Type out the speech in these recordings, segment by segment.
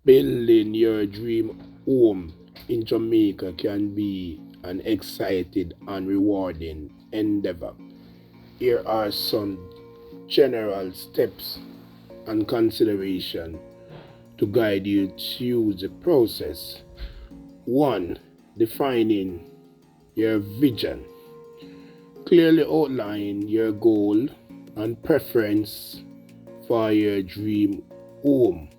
Building your dream home in Jamaica can be an exciting and rewarding endeavor. Here are some general steps and consideration to guide you through the process. 1. Defining your vision. Clearly outline your goal and preference for your dream home.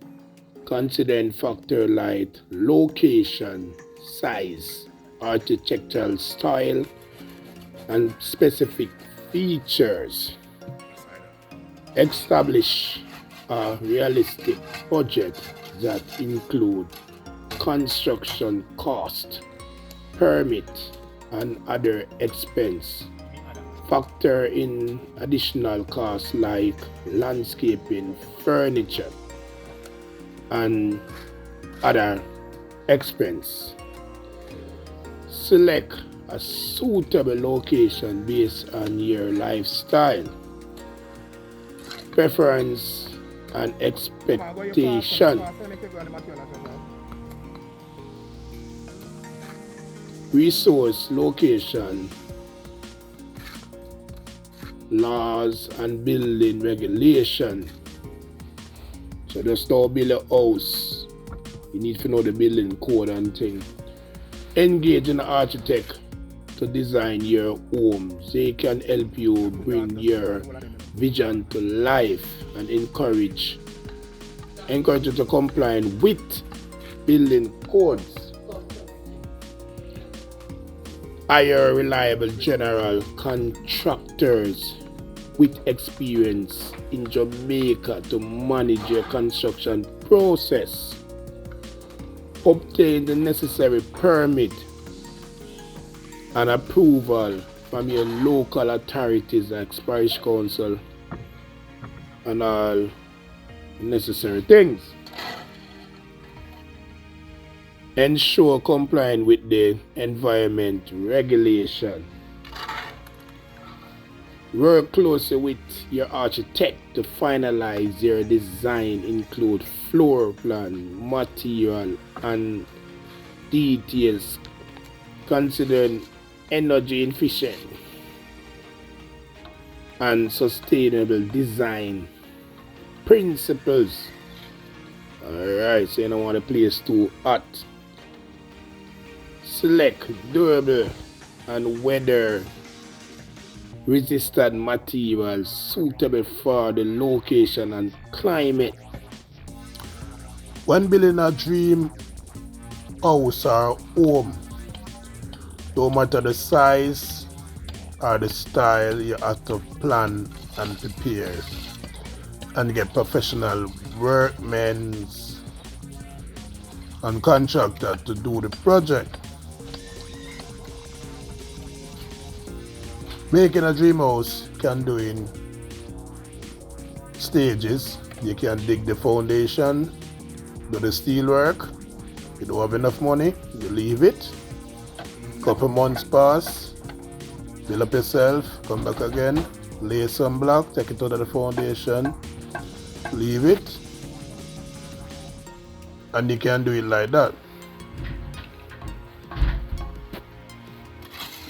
Considering factors like location, size, architectural style, and specific features. Establish a realistic budget that includes construction cost, permit, and other expense. Factor in additional costs like landscaping, furniture, and other expense. Select a suitable location based on your lifestyle, preference, and expectation. Resource, location, laws, and building regulation. So just don't build a house. You need to know the building code and thing. Engage an architect to design your home. They can help you bring your vision to life and encourage you to comply with building codes. Hire reliable general contractors with experience in Jamaica to manage your construction process. Obtain the necessary permit and approval from your local authorities like parish council and all necessary things. Ensure complying with the environment regulation. Work closely with your architect to finalize your design, include floor plan, material, and details. Considering energy efficient and sustainable design principles. Alright, so you don't want the place too hot. Select durable and weather resistant materials suitable for the location and climate. When building a dream house or home, no matter the size or the style, you have to plan and prepare and get professional workmen and contractors to do the project. Making a dream house can do in stages. You can dig the foundation, do the steel work. You don't have enough money, you leave it. Couple months pass, build up yourself, come back again, lay some block, take it out of the foundation, leave it, and you can do it like that.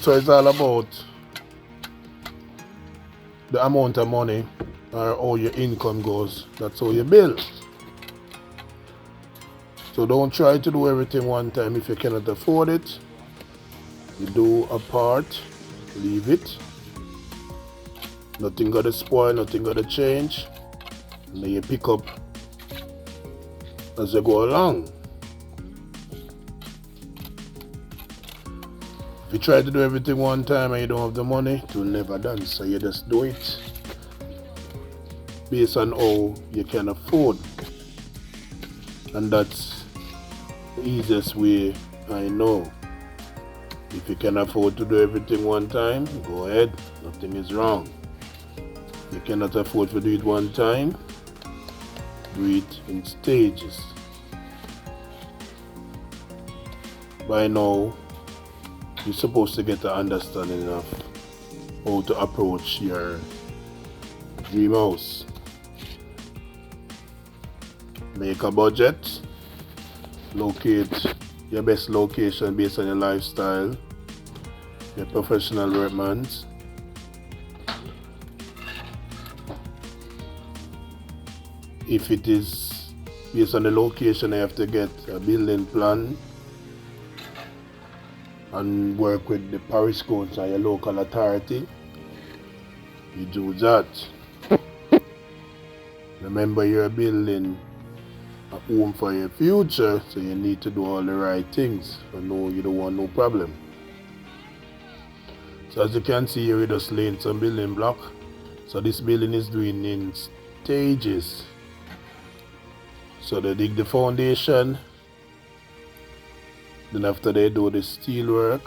So it's all about the amount of money or how your income goes. That's how you build. So don't try to do everything one time if you cannot afford it. You do a part, leave it. Nothing gotta spoil, nothing gotta change. And then you pick up as you go along. If you try to do everything one time and you don't have the money, it will never done. So you just do it based on how you can afford. And that's the easiest way I know. If you can afford to do everything one time, go ahead. Nothing is wrong. You cannot afford to do it one time, do it in stages. By now, you're supposed to get an understanding of how to approach your dream house. Make a budget, locate your best location based on your lifestyle, your professional requirements. If it is based on the location, I have to get a building plan and work with the parish council and your local authority. You do that. Remember, you're building a home for your future, so you need to do all the right things. No, you don't want no problem. So as you can see here, we're just laying some building block. So this building is doing in stages. So they dig the foundation, then after they do the steel work,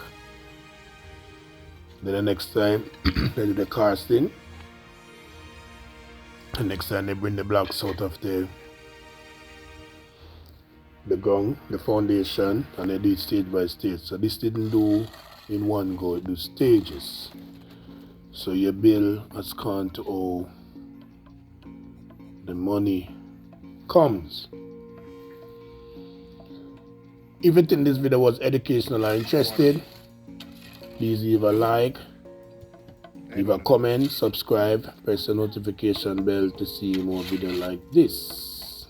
then the next time they do the casting, and next time they bring the blocks out of the ground, the foundation, and they do it stage by stage. So this didn't do in one go, it do stages. So your bill has gone to how the money comes. If you think this video was educational or interested, please leave a like, leave a comment, subscribe, press the notification bell to see more videos like this.